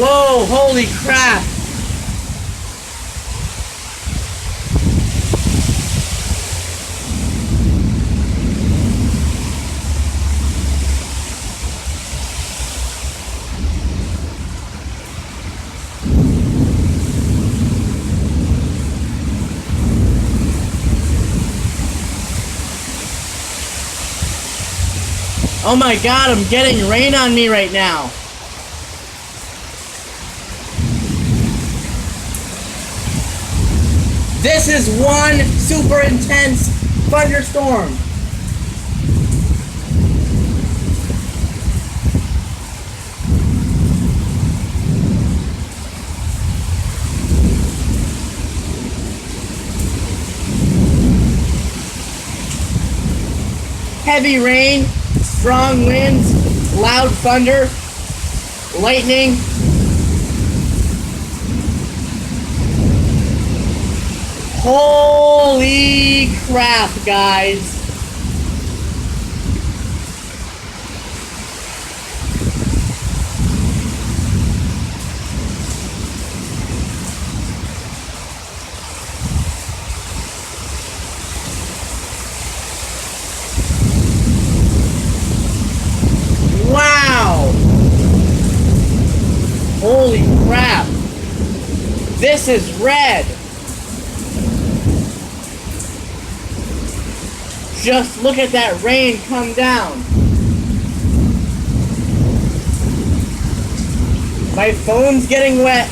Whoa, holy crap! Oh my god, I'm getting rain on me right now. This is one super intense thunderstorm. Heavy rain, strong winds, loud thunder, lightning. Holy crap, guys. Wow. Holy crap. This is red. Just look at that rain come down. My phone's getting wet.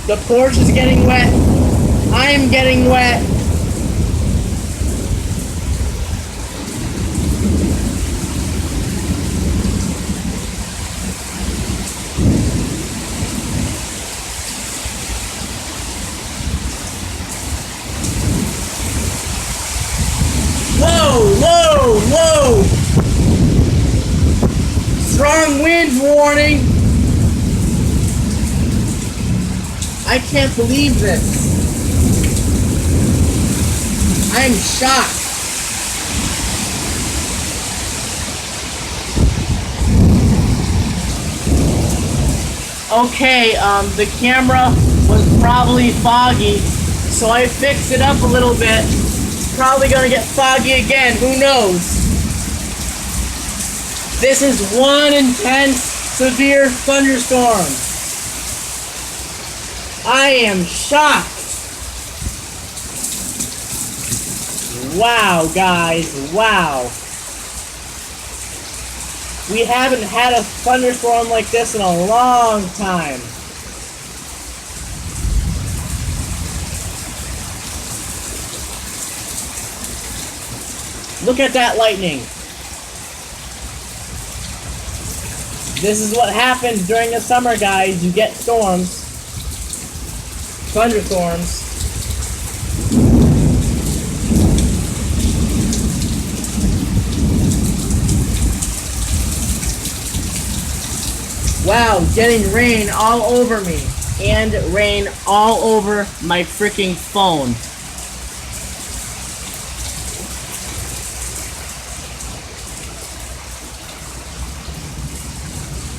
The porch is getting wet. I'm getting wet. Whoa, whoa! Strong winds warning! I can't believe this. I'm shocked. Okay, the camera was probably foggy, so I fixed it up a little bit. Probably gonna get foggy again, who knows? This is one intense, severe thunderstorm. I am shocked. Wow, guys, wow. We haven't had a thunderstorm like this in a long time. Look at that lightning. This is what happens during the summer, guys. You get storms. Thunderstorms. Wow, getting rain all over me. And rain all over my freaking phone.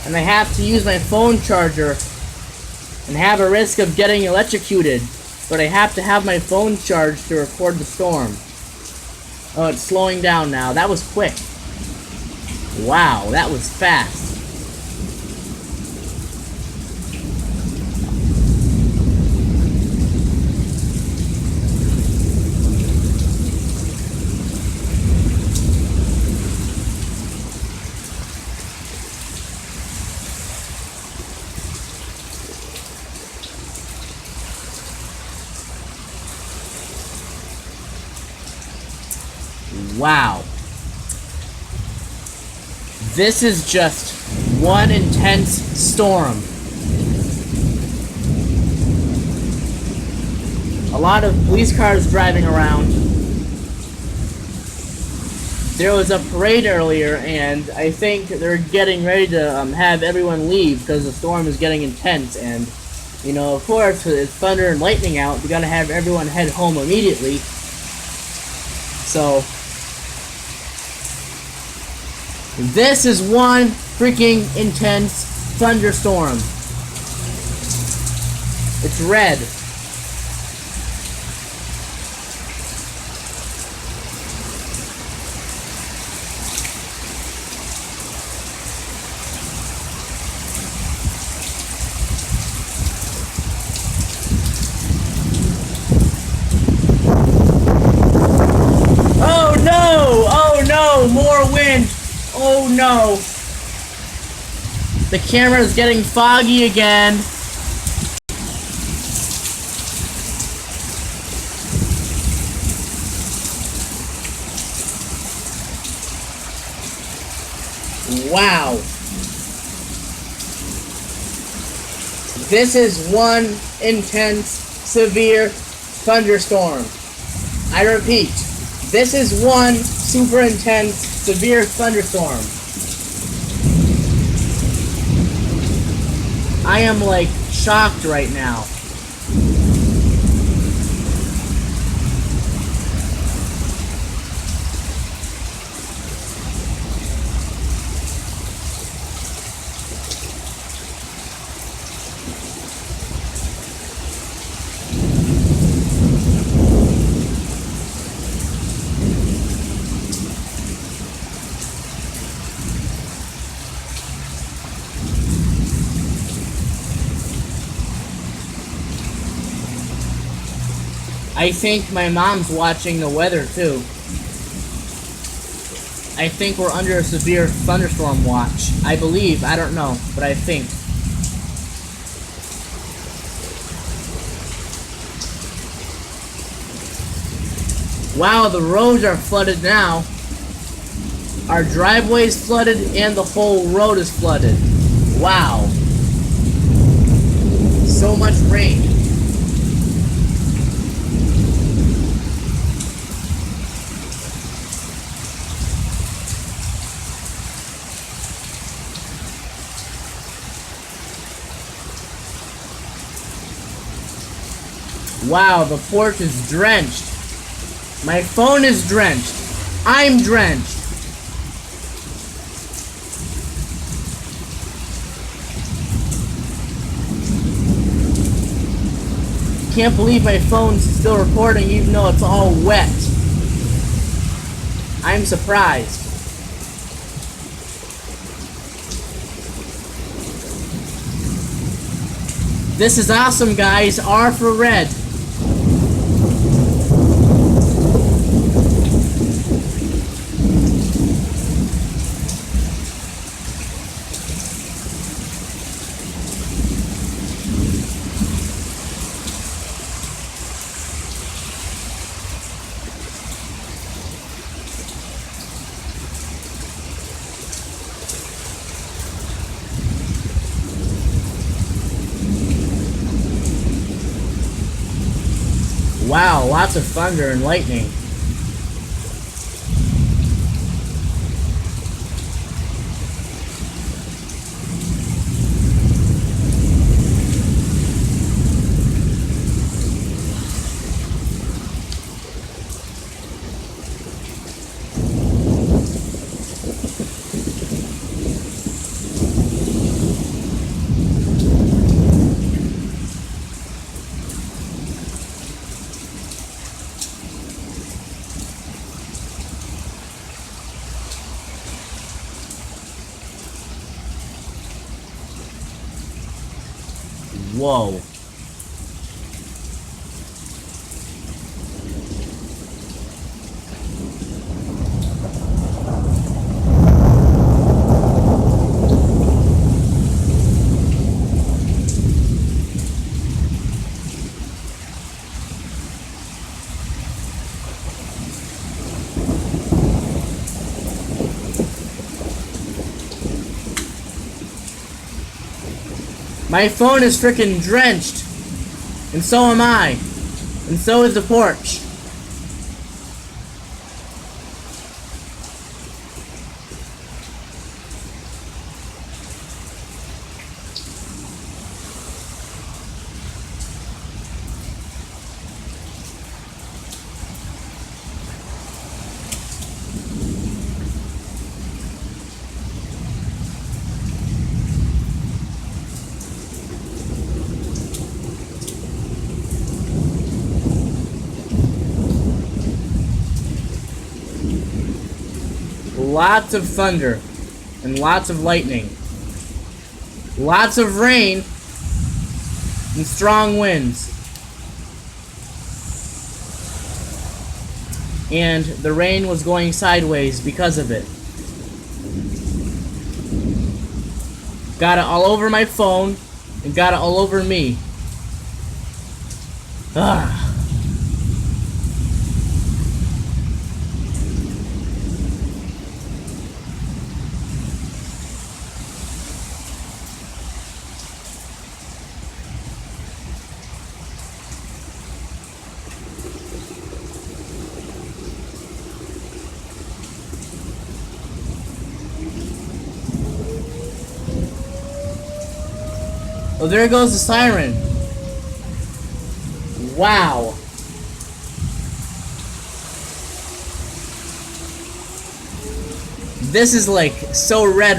And I have to use my phone charger and have a risk of getting electrocuted, but I have to have my phone charged to record the storm. Oh, it's slowing down now. That was quick. Wow, that was fast. Wow. This is just one intense storm. A lot of police cars driving around. There was a parade earlier, and I think they're getting ready to have everyone leave because the storm is getting intense. And, you know, of course, with thunder and lightning out, we gotta have everyone head home immediately. So this is one freaking intense thunderstorm. It's red. Oh no! Oh no! More wind! Oh no! The camera is getting foggy again. Wow. This is one intense, severe thunderstorm. I repeat, this is one super intense, severe thunderstorm. I am like shocked right now. I think my mom's watching the weather too. I think we're under a severe thunderstorm watch. I believe, I don't know, but I think. Wow, the roads are flooded now. Our driveway is flooded and the whole road is flooded. Wow. So much rain. Wow, the porch is drenched. My phone is drenched. I'm drenched. Can't believe my phone's still recording even though it's all wet. I'm surprised. This is awesome, guys. R for red. Wow, lots of thunder and lightning. Whoa. My phone is freaking drenched. And so am I. And so is the porch. lots of thunder and lots of lightning. Lots of rain and strong winds. And the rain was going sideways because of it. Got it all over my phone and got it all over me. Ah. Oh, there goes the siren. Wow. This is like so red